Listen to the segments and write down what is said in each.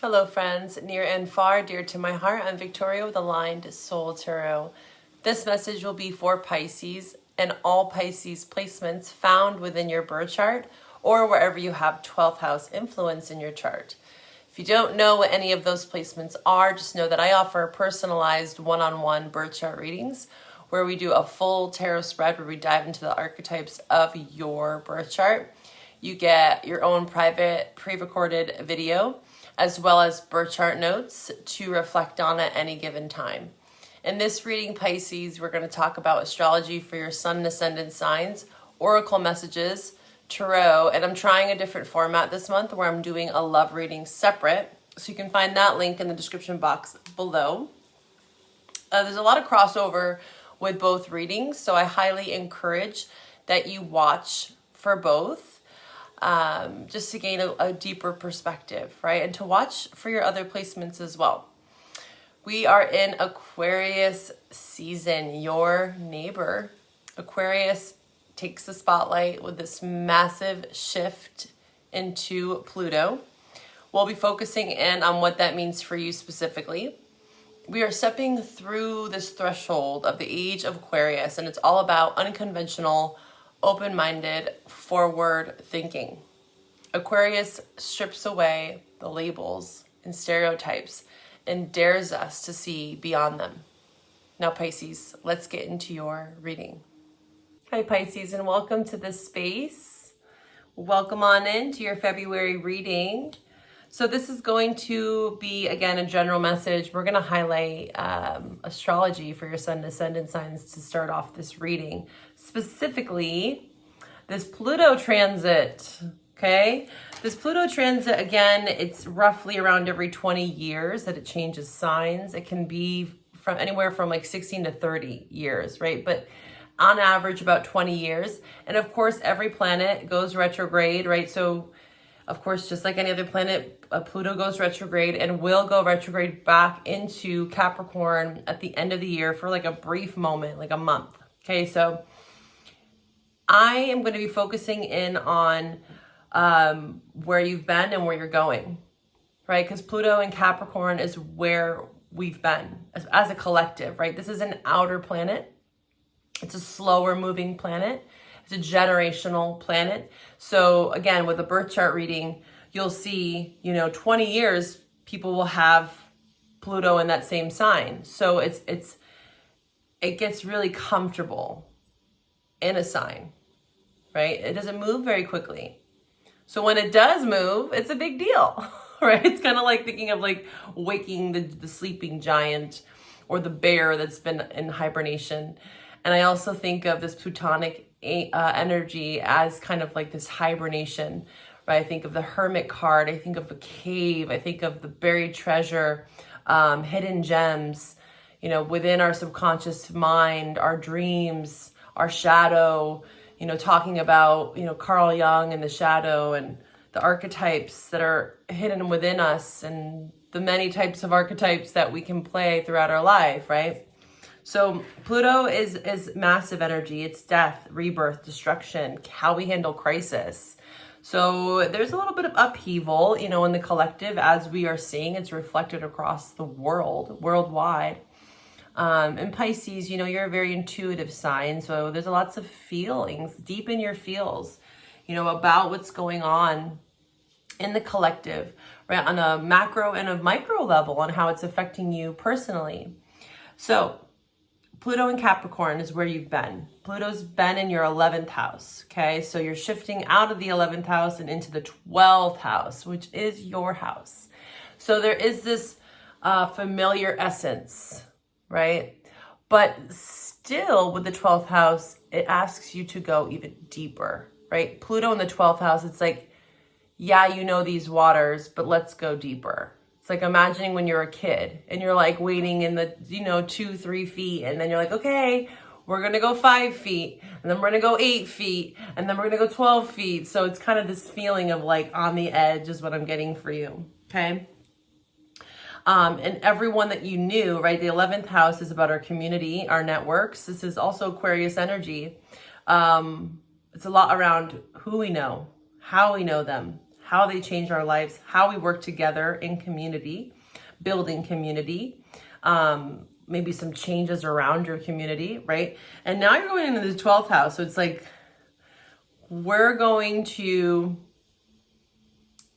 Hello friends, near and far, dear to my heart. I'm Victoria with Aligned Soul Tarot. This message will be for Pisces and all Pisces placements found within your birth chart or wherever you have 12th house influence in your chart. If you don't know what any of those placements are, just know that I offer personalized one-on-one birth chart readings where we do a full tarot spread where we dive into the archetypes of your birth chart. You get your own private pre-recorded video as well as birth chart notes to reflect on at any given time. In this reading, Pisces, we're going to talk about astrology for your sun and ascendant signs, oracle messages, tarot, and I'm trying a different format this month where I'm doing a love reading separate. So you can find that link in the description box below. There's a lot of crossover with both readings, so I highly encourage that you watch for both. Just to gain a deeper perspective, right? And to watch for your other placements as well. We are in Aquarius season, your neighbor. Aquarius takes the spotlight with this massive shift into Pluto. We'll be focusing in on what that means for you specifically. We are stepping through this threshold of the age of Aquarius, and it's all about unconventional, open-minded, forward thinking. Aquarius strips away the labels and stereotypes and dares us to see beyond them. Now, Pisces, let's get into your reading. Hi, Pisces, and welcome to this space. Welcome on in to your February reading. So this is going to be, again, a general message. We're going to highlight astrology for your sun and ascendant signs to start off this reading. Specifically, this Pluto transit, okay? This Pluto transit, again, it's roughly around every 20 years that it changes signs. It can be from anywhere from like 16 to 30 years, right? But on average, about 20 years. And of course, every planet goes retrograde, right? So of course, just like any other planet, Pluto goes retrograde and will go retrograde back into Capricorn at the end of the year for like a brief moment, like a month. Okay, so I am going to be focusing in on where you've been and where you're going, right? Because Pluto and Capricorn is where we've been as a collective, right? This is an outer planet. It's a slower moving planet. It's a generational planet. So again, with a birth chart reading, you'll see, 20 years, people will have Pluto in that same sign. So it gets really comfortable in a sign, right? It doesn't move very quickly. So when it does move, it's a big deal, right? It's kind of like thinking of like waking the sleeping giant or the bear that's been in hibernation. And I also think of this Plutonic energy as kind of like this hibernation, right? I think of the Hermit card. I think of a cave. I think of the buried treasure, hidden gems, within our subconscious mind, our dreams, our shadow, talking about, Carl Jung and the shadow and the archetypes that are hidden within us and the many types of archetypes that we can play throughout our life, right? So Pluto is massive energy. It's death, rebirth, destruction, how we handle crisis. So there's a little bit of upheaval, in the collective as we are seeing. It's reflected across the worldwide. And Pisces, you're a very intuitive sign. So there's lots of feelings, deep in your feels, about what's going on in the collective, right? On a macro and a micro level on how it's affecting you personally. So Pluto in Capricorn is where you've been. Pluto's been in your 11th house, okay? So you're shifting out of the 11th house and into the 12th house, which is your house. So there is this familiar essence, right? But still with the 12th house, it asks you to go even deeper, right? Pluto in the 12th house, it's like, yeah, these waters, but let's go deeper. It's like imagining when you're a kid and you're like wading in the, 2-3 feet. And then you're like, okay, we're going to go 5 feet and then we're going to go 8 feet and then we're going to go 12 feet. So it's kind of this feeling of like on the edge is what I'm getting for you. Okay. And everyone that you knew, right? The 11th house is about our community, our networks. This is also Aquarius energy. It's a lot around who we know, how we know them, how they change our lives, how we work together in community, building community, maybe some changes around your community, right? And now you're going into the 12th house. So it's like, we're going to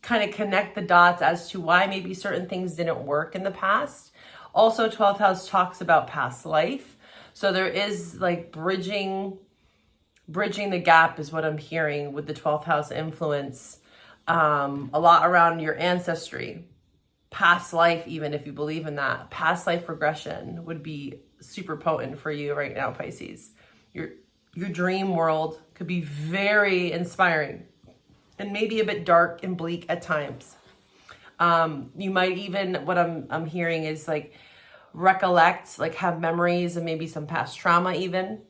kind of connect the dots as to why maybe certain things didn't work in the past. Also, 12th house talks about past life. So there is like bridging the gap is what I'm hearing with the 12th house influence. A lot around your ancestry, past life, even if you believe in that. Past life regression would be super potent for you right now, Pisces. Your dream world could be very inspiring and maybe a bit dark and bleak at times. You might even, what I'm hearing is like recollect, like have memories and maybe some past trauma even.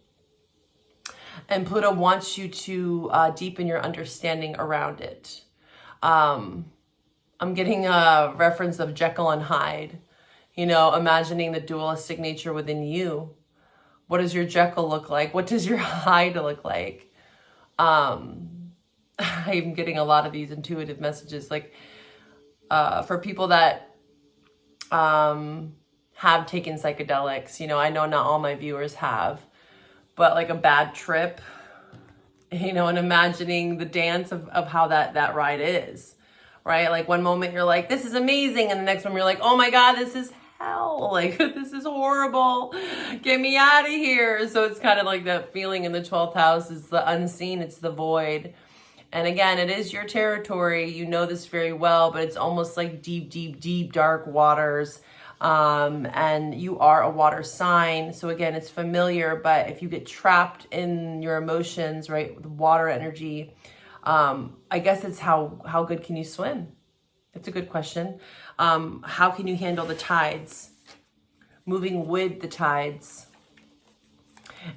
And Pluto wants you to deepen your understanding around it. I'm getting a reference of Jekyll and Hyde, you know, imagining the dualistic nature within you. What does your Jekyll look like? What does your Hyde look like? I'm getting a lot of these intuitive messages, like for people that have taken psychedelics. You know, I know not all my viewers have, but like a bad trip, you know, and imagining the dance of how that ride is, right? Like one moment you're like, this is amazing. And the next one you're like, oh my God, this is hell. Like, this is horrible. Get me out of here. So it's kind of like that feeling in the 12th house is the unseen. It's the void. And again, it is your territory. You know this very well, but it's almost like deep, deep, deep, dark waters. And you are a water sign. So again, it's familiar, but if you get trapped in your emotions, right, with water energy, I guess it's how good can you swim? It's a good question. How can you handle the tides? Moving with the tides.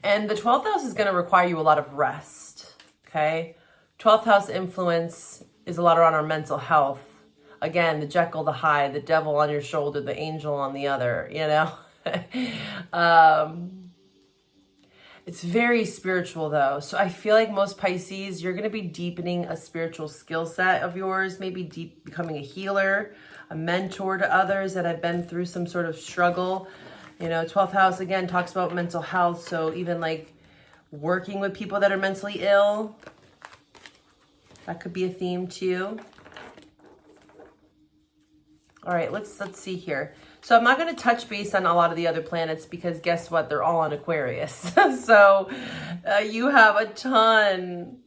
And the 12th house is going to require you a lot of rest, okay? 12th house influence is a lot around our mental health. Again, the Jekyll, the Hyde, the devil on your shoulder, the angel on the other, you know? It's very spiritual though. So I feel like most Pisces, you're going to be deepening a spiritual skill set of yours, maybe becoming a healer, a mentor to others that have been through some sort of struggle. You know, 12th house again talks about mental health. So even like working with people that are mentally ill, that could be a theme too. All right, let's see here. So I'm not going to touch base on a lot of the other planets because guess what? They're all on Aquarius. So you have a ton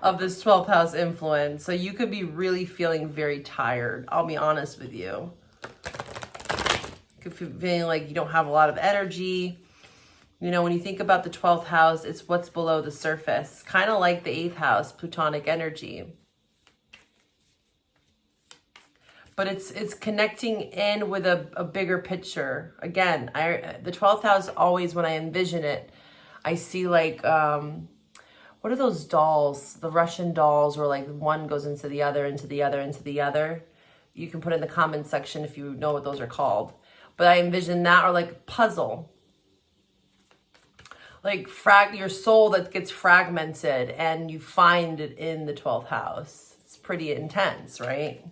of this 12th house influence. So you could be really feeling very tired. I'll be honest with you. You could be feeling like you don't have a lot of energy. You know, when you think about the 12th house, it's what's below the surface. Kind of like the 8th house, Plutonic energy. But it's connecting in with a bigger picture. Again, the 12th house, always when I envision it, I see like, what are those dolls? The Russian dolls where like one goes into the other, into the other, into the other. You can put in the comment section if you know what those are called. But I envision that, or like puzzle. Like your soul that gets fragmented and you find it in the 12th house. It's pretty intense, right?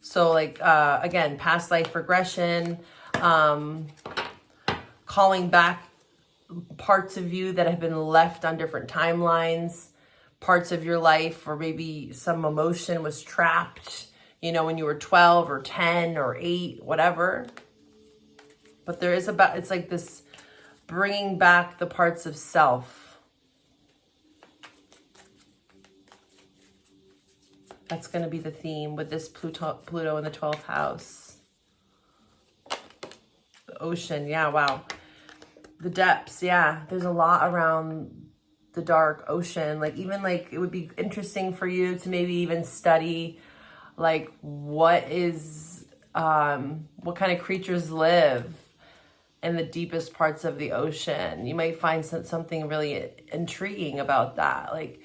So like, again, past life regression, calling back parts of you that have been left on different timelines, parts of your life, or maybe some emotion was trapped, you know, when you were 12 or 10 or 8, whatever. But there is it's like this bringing back the parts of self. That's going to be the theme with this Pluto in the 12th house. The ocean, yeah, wow. The depths, yeah. There's a lot around the dark ocean. Like even like it would be interesting for you to maybe even study like what kind of creatures live in the deepest parts of the ocean. You might find something really intriguing about that. Like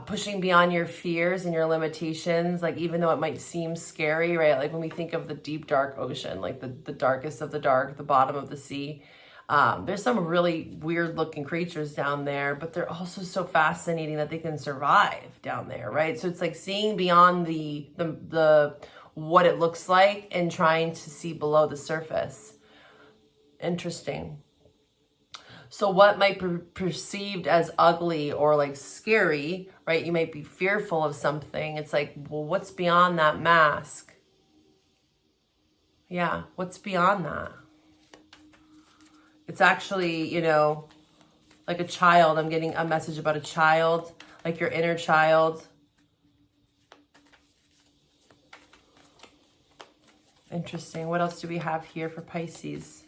pushing beyond your fears and your limitations, like even though it might seem scary, right? Like when we think of the deep dark ocean, like the darkest of the dark, the bottom of the sea, There's some really weird looking creatures down there, but they're also so fascinating that they can survive down there, right? So it's like seeing beyond the what it looks like and trying to see below the surface. Interesting. So what might be perceived as ugly or like scary, right? You might be fearful of something. It's like, well, what's beyond that mask? Yeah, what's beyond that? It's actually, you know, like a child. I'm getting a message about a child, like your inner child. Interesting. What else do we have here for Pisces?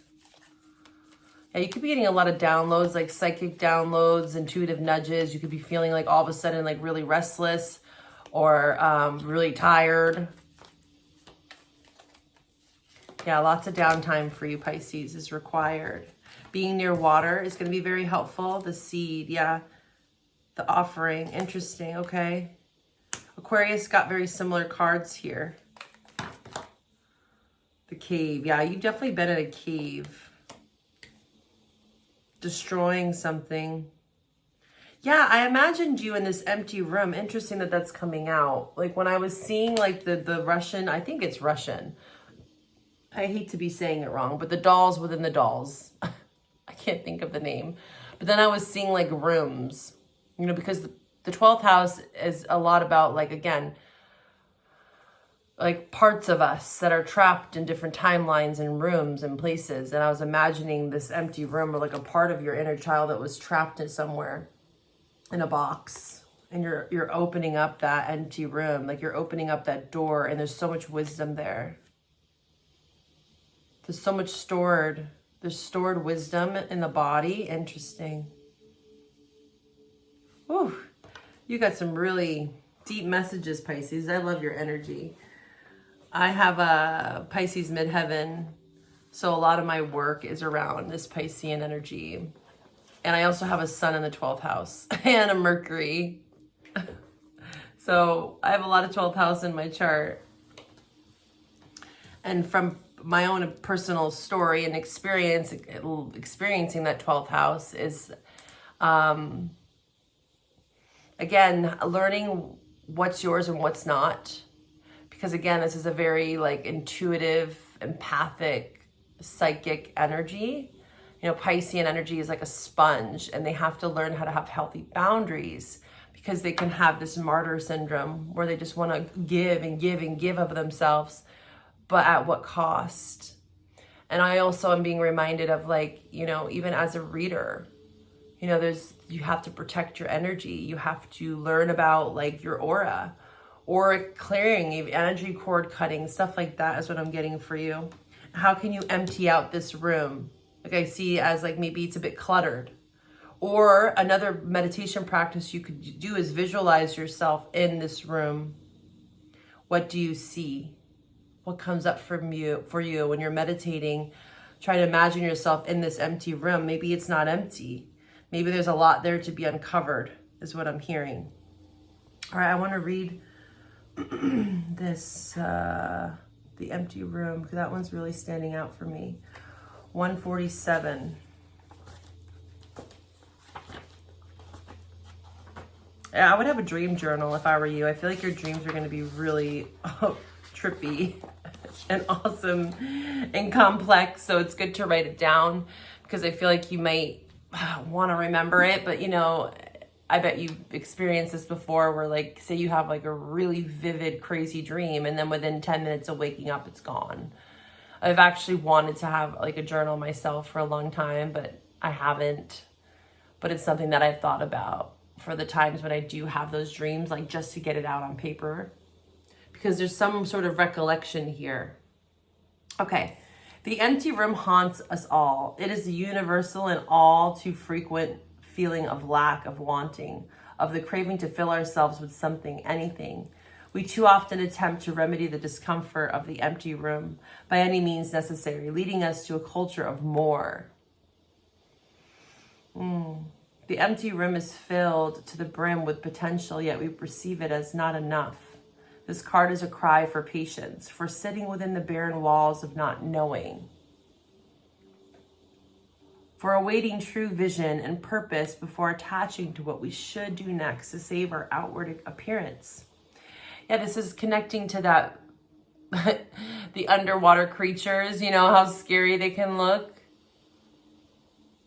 Yeah, you could be getting a lot of downloads, like psychic downloads, intuitive nudges. You could be feeling like all of a sudden like really restless or really tired. Yeah, lots of downtime for you, Pisces, is required. Being near water is going to be very helpful. The seed, yeah. The offering, interesting, okay. Aquarius got very similar cards here. The cave, yeah, you've definitely been in a cave. Destroying something. Yeah, I imagined you in this empty room. Interesting that that's coming out. Like when I was seeing like the Russian, I think it's Russian. I hate to be saying it wrong, but the dolls within the dolls. I can't think of the name. But then I was seeing like rooms, you know, because the 12th house is a lot about like, again, like parts of us that are trapped in different timelines and rooms and places. And I was imagining this empty room or like a part of your inner child that was trapped in somewhere in a box. And you're opening up that empty room, like you're opening up that door, and there's so much wisdom there. There's so much there's stored wisdom in the body. Interesting. Whew. You got some really deep messages, Pisces. I love your energy. I have a Pisces midheaven, so a lot of my work is around this Piscean energy. And I also have a sun in the 12th house and a Mercury. So I have a lot of 12th house in my chart. And from my own personal story and experiencing that 12th house is, again, learning what's yours and what's not. Because again, this is a very like intuitive, empathic, psychic energy. You know, Piscean energy is like a sponge, and they have to learn how to have healthy boundaries, because they can have this martyr syndrome where they just want to give and give and give of themselves, but at what cost? And I also am being reminded of like, you know, even as a reader, you know, you have to protect your energy. You have to learn about like your aura, or clearing, energy cord cutting, stuff like that is what I'm getting for you. How can you empty out this room? Like I see as like maybe it's a bit cluttered. Or another meditation practice you could do is visualize yourself in this room. What do you see? What comes up for you when you're meditating? Try to imagine yourself in this empty room. Maybe it's not empty. Maybe there's a lot there to be uncovered, is what I'm hearing. All right, I want to read this, the empty room, because that one's really standing out for me. 147. Yeah, I would have a dream journal if I were you. I feel like your dreams are going to be really trippy and awesome and complex. So it's good to write it down, because I feel like you might want to remember it. But, you know, I bet you've experienced this before where, like, say you have like a really vivid, crazy dream, and then within 10 minutes of waking up, it's gone. I've actually wanted to have like a journal myself for a long time, but I haven't. But it's something that I've thought about for the times when I do have those dreams, like just to get it out on paper, because there's some sort of recollection here. Okay. The empty room haunts us all. It is the universal and all too frequent feeling of lack, of wanting, of the craving to fill ourselves with something, anything. We too often attempt to remedy the discomfort of the empty room by any means necessary, leading us to a culture of more. The empty room is filled to the brim with potential, yet we perceive it as not enough. This card is a cry for patience, for sitting within the barren walls of not knowing. for awaiting true vision and purpose before attaching to what we should do next to save our outward appearance. Yeah, this is connecting to that, the underwater creatures, you know, how scary they can look.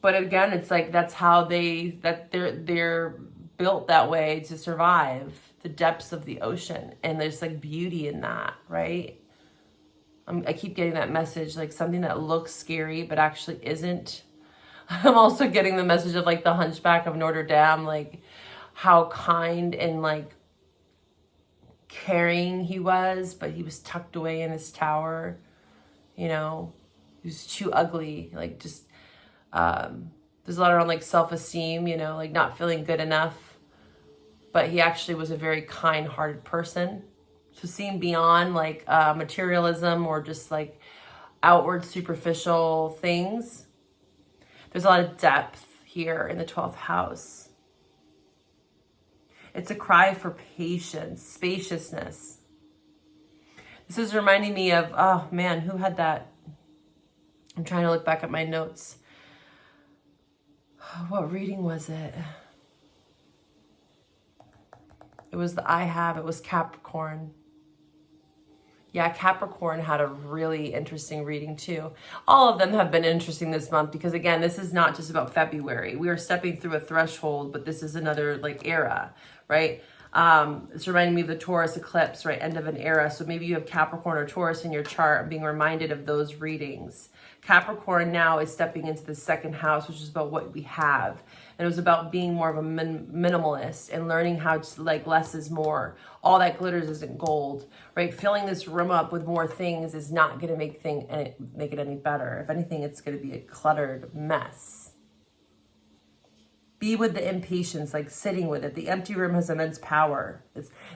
But again, it's like that's how they're built that way to survive the depths of the ocean. And there's like beauty in that, right? I keep getting that message, like something that looks scary but actually isn't. I'm also getting the message of like the Hunchback of Notre Dame, like how kind and like caring he was, but he was tucked away in his tower, you know. He was too ugly, like just there's a lot around like self-esteem, you know, like not feeling good enough, but he actually was a very kind-hearted person. So seeing beyond like materialism or just like outward superficial things, there's a lot of depth here in the 12th house. It's a cry for patience, spaciousness. This is reminding me of, oh man, who had that? I'm trying to look back at my notes. What reading was it? It was it was Capricorn. Yeah, Capricorn had a really interesting reading too. All of them have been interesting this month because again, this is not just about February. We are stepping through a threshold, but this is another like era, right? It's reminding me of the Taurus eclipse, right? End of an era. So maybe you have Capricorn or Taurus in your chart and being reminded of those readings. Capricorn now is stepping into the second house, which is about what we have. And it was about being more of a minimalist and learning how to like less is more. All that glitters isn't gold, right? Filling this room up with more things is not going to make it any better. If anything, it's going to be a cluttered mess. Be with the impatience, like sitting with it. The empty room has immense power.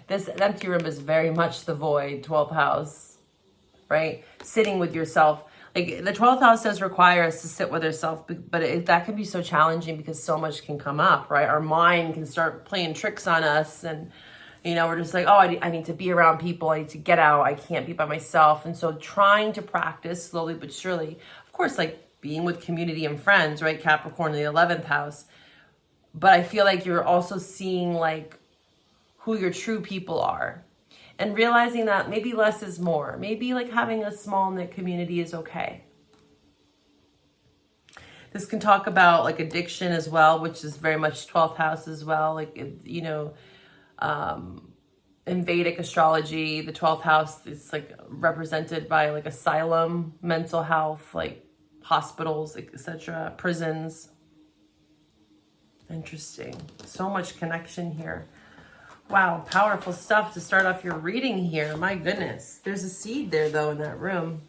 This empty room is very much the void, 12th house, right? Sitting with yourself. Like the 12th house does require us to sit with ourselves, but that can be so challenging because so much can come up, right? Our mind can start playing tricks on us and, you know, we're just like, oh, I need to be around people. I need to get out. I can't be by myself. And so trying to practice slowly but surely, of course, like being with community and friends, right? Capricorn in the 11th house. But I feel like you're also seeing like who your true people are. And realizing that maybe less is more. Maybe like having a small knit community is okay. This can talk about like addiction as well, which is very much 12th house as well. Like, you know, in Vedic astrology, the 12th house is like represented by like asylum, mental health, like hospitals, etc., prisons. Interesting. So much connection here. Wow, powerful stuff to start off your reading here. My goodness. There's a seed there, though, in that room.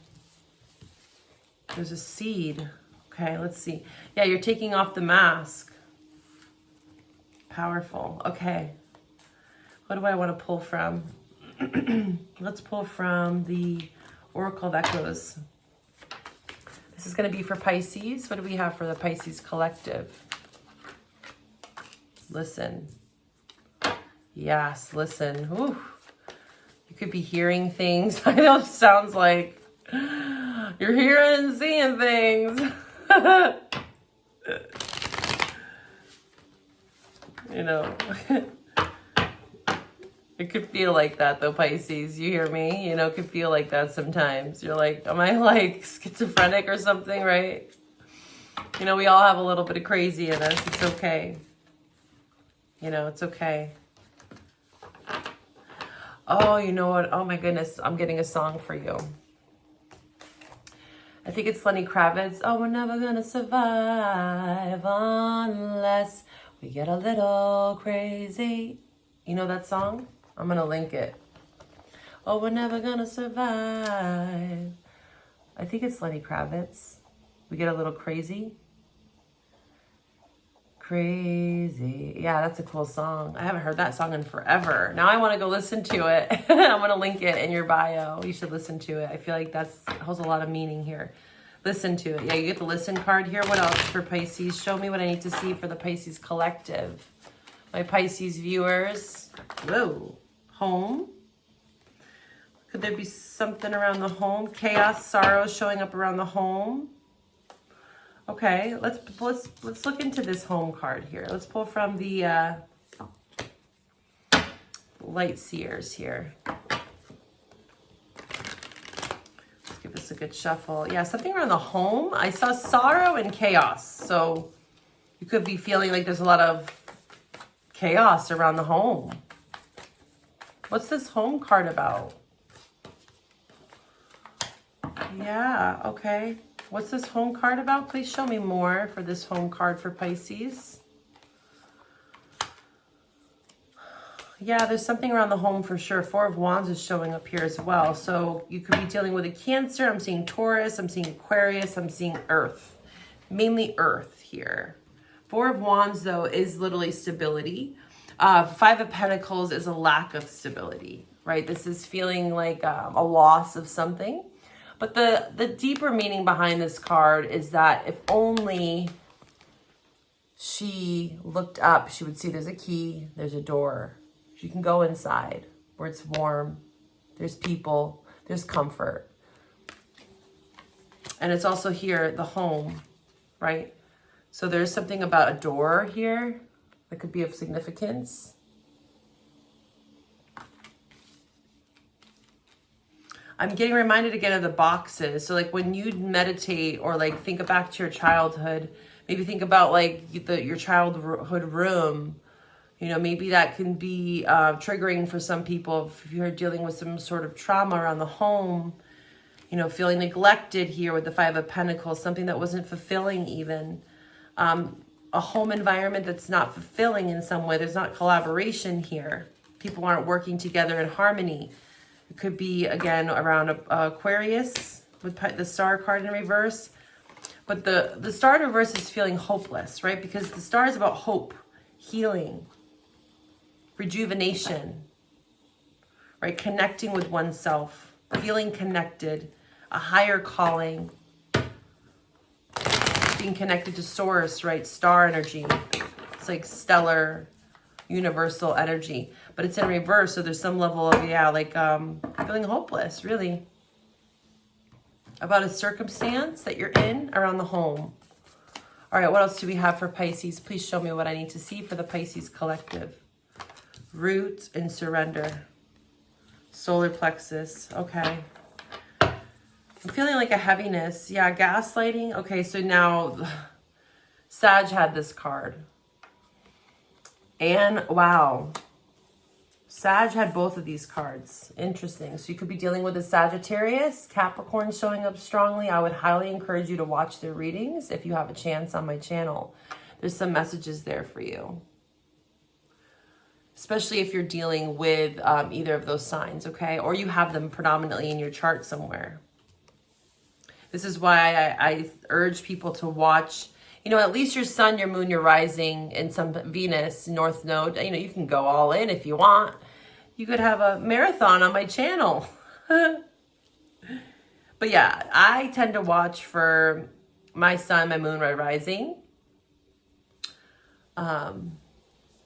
There's a seed. Okay, let's see. Yeah, you're taking off the mask. Powerful. Okay. What do I want to pull from? Let's pull from the Oracle of Echoes. This is going to be for Pisces. What do we have for the Pisces collective? Listen. Yes, listen. Ooh. You could be hearing things. I know it sounds like you're hearing and seeing things. You know. It could feel like that though, Pisces. You hear me? You know, it could feel like that sometimes. You're like, am I like schizophrenic or something, right? You know, we all have a little bit of crazy in us. It's okay. You know, it's okay. Oh, you know what? Oh my goodness, I'm getting a song for you. I think it's Lenny Kravitz. Oh, we're never gonna survive unless we get a little crazy. You know that song? I'm gonna link it. Oh, we're never gonna survive. I think it's Lenny Kravitz. We get a little crazy. Crazy. Yeah, that's a cool song. I haven't heard that song in forever. Now I want to go listen to it. I'm going to link it in your bio. You should listen to it. I feel like that holds a lot of meaning here. Listen to it. Yeah, you get the listen card here. What else for Pisces? Show me what I need to see for the Pisces collective. My Pisces viewers. Whoa. Home. Could there be something around the home? Chaos, sorrow showing up around the home. Okay, let's look into this home card here. Let's pull from the Light Seers here. Let's give this a good shuffle. Yeah, something around the home. I saw sorrow and chaos. So you could be feeling like there's a lot of chaos around the home. What's this home card about? Yeah, okay. What's this home card about? Please show me more for this home card for Pisces. Yeah, there's something around the home for sure. Four of Wands is showing up here as well. So you could be dealing with a Cancer. I'm seeing Taurus. I'm seeing Aquarius. I'm seeing Earth. Mainly Earth here. Four of Wands, though, is literally stability. Five of Pentacles is a lack of stability, right? This is feeling like a loss of something. But the deeper meaning behind this card is that if only she looked up, she would see there's a key, there's a door. She can go inside where it's warm, there's people, there's comfort. And it's also here, the home, right? So there's something about a door here that could be of significance. I'm getting reminded again of the boxes. So like when you meditate or like think back to your childhood, maybe think about like your childhood room. You know, maybe that can be triggering for some people if you're dealing with some sort of trauma around the home. You know, feeling neglected here with the Five of Pentacles, something that wasn't fulfilling even. A home environment that's not fulfilling in some way. There's not collaboration here. People aren't working together in harmony. It could be, again, around Aquarius with the Star card in reverse. But the Star in reverse is feeling hopeless, right? Because the Star is about hope, healing, rejuvenation, right? Connecting with oneself, feeling connected, a higher calling, being connected to source, right? Star energy. It's like stellar, universal energy. But it's in reverse, so there's some level of, feeling hopeless, really. About a circumstance that you're in around the home. All right, what else do we have for Pisces? Please show me what I need to see for the Pisces collective. Root and surrender. Solar plexus, okay. I'm feeling like a heaviness. Yeah, gaslighting. Okay, so now Sag had this card. And wow, Sag had both of these cards. Interesting. So you could be dealing with a Sagittarius, Capricorn showing up strongly. I would highly encourage you to watch their readings if you have a chance on my channel. There's some messages there for you. Especially if you're dealing with either of those signs, okay? Or you have them predominantly in your chart somewhere. This is why I urge people to watch, you know, at least your sun, your moon, your rising, and some Venus, North Node. You know, you can go all in if you want. You could have a marathon on my channel. But yeah, I tend to watch for my sun, my moon, my rising.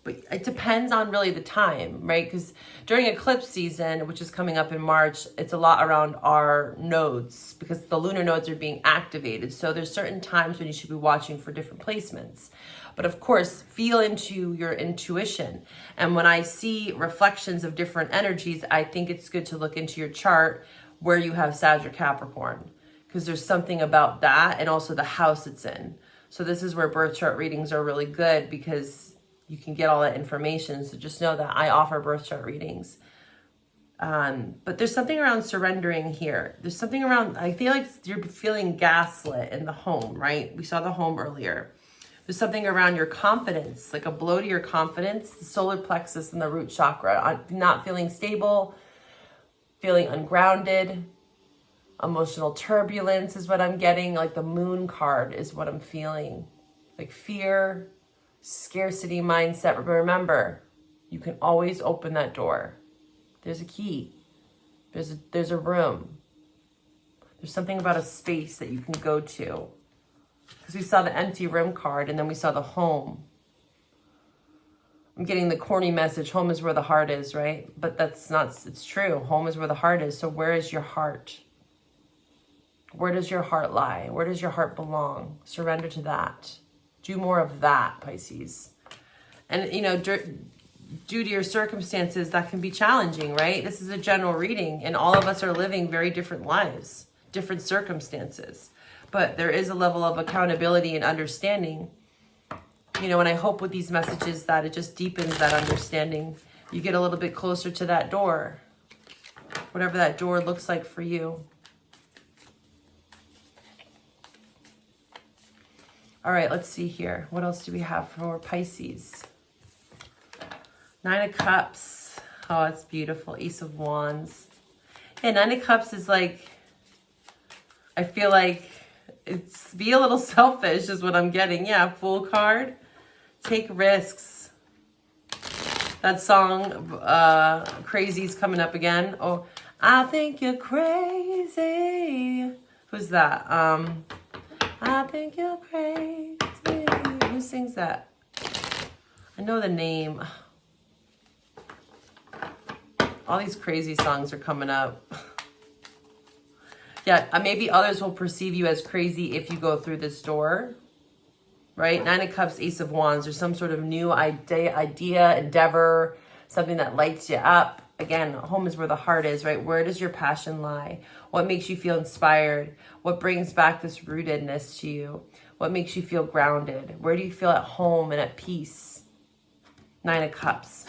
But it depends on really the time, right? Because during eclipse season, which is coming up in March, it's a lot around our nodes because the lunar nodes are being activated. So there's certain times when you should be watching for different placements. But of course, feel into your intuition. And when I see reflections of different energies, I think it's good to look into your chart where you have Sag or Capricorn, because there's something about that and also the house it's in. So this is where birth chart readings are really good because you can get all that information. So just know that I offer birth chart readings. But there's something around surrendering here. There's something around, I feel like you're feeling gaslit in the home, right? We saw the home earlier. There's something around your confidence, like a blow to your confidence, the solar plexus and the root chakra, not feeling stable, feeling ungrounded, emotional turbulence is what I'm getting. Like the moon card is what I'm feeling. Like fear, scarcity mindset. But remember, you can always open that door. There's a key. There's a room. There's something about a space that you can go to. Because we saw the empty room card and then we saw the home. I'm getting the corny message, home is where the heart is, right? But that's not, it's true. Home is where the heart is. So where is your heart? Where does your heart lie? Where does your heart belong? Surrender to that. Do more of that, Pisces. And, you know, due to your circumstances, that can be challenging, right? This is a general reading, and all of us are living very different lives, different circumstances. But there is a level of accountability and understanding, you know, and I hope with these messages that it just deepens that understanding. You get a little bit closer to that door, whatever that door looks like for you. All right, let's see here. What else do we have for Pisces? 9 of Cups. Oh, it's beautiful. Ace of Wands. Yeah, 9 of Cups is like, I feel like it's be a little selfish is what I'm getting. Yeah, Fool card. Take risks. That song, Crazy's coming up again. Oh, I think you're crazy. Who's that? I think you're crazy. Who sings that? I know the name. All these crazy songs are coming up. Yeah, maybe others will perceive you as crazy if you go through this door. Right? 9 of Cups, Ace of Wands. There's some sort of new idea, endeavor, something that lights you up. Again, home is where the heart is, right? Where does your passion lie? What makes you feel inspired? What brings back this rootedness to you? What makes you feel grounded? Where do you feel at home and at peace? 9 of Cups.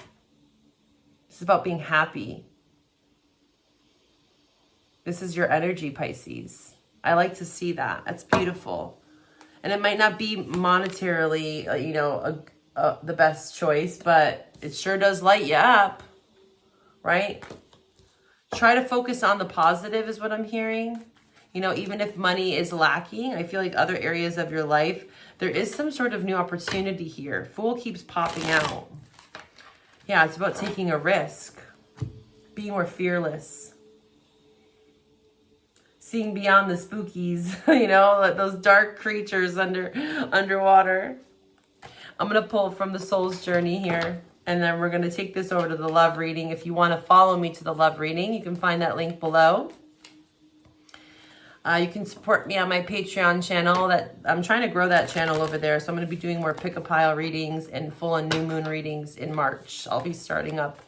It's about being happy. This is your energy, Pisces. I like to see that. That's beautiful. And it might not be monetarily, you know, the best choice, but it sure does light you up, right? Try to focus on the positive is what I'm hearing. You know, even if money is lacking, I feel like other areas of your life, there is some sort of new opportunity here. Fool keeps popping out. Yeah, it's about taking a risk, being more fearless, seeing beyond the spookies, you know, those dark creatures underwater. I'm going to pull from the Soul's Journey here, and then we're going to take this over to the love reading. If you want to follow me to the love reading, you can find that link below. You can support me on my Patreon channel. That I'm trying to grow that channel over there. So I'm going to be doing more pick-a-pile readings and full and new moon readings in March. I'll be starting up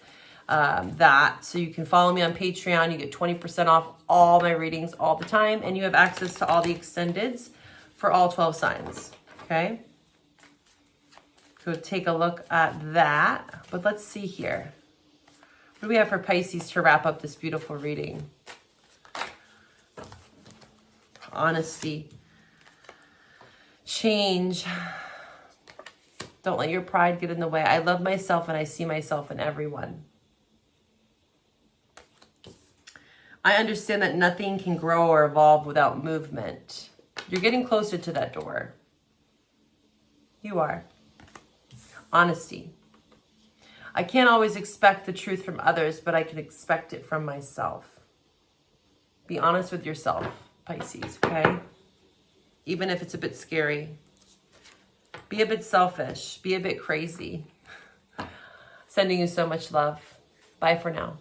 that. So you can follow me on Patreon. You get 20% off all my readings all the time. And you have access to all the extendeds for all 12 signs. Okay? So take a look at that. But let's see here. What do we have for Pisces to wrap up this beautiful reading? Honesty, change. Don't let your pride get in the way. I love myself and I see myself in everyone. I understand that nothing can grow or evolve without movement. You're getting closer to that door. You are. Honesty. I can't always expect the truth from others, but I can expect it from myself. Be honest with yourself, Pisces, okay? Even if it's a bit scary. Be a bit selfish. Be a bit crazy. Sending you so much love. Bye for now.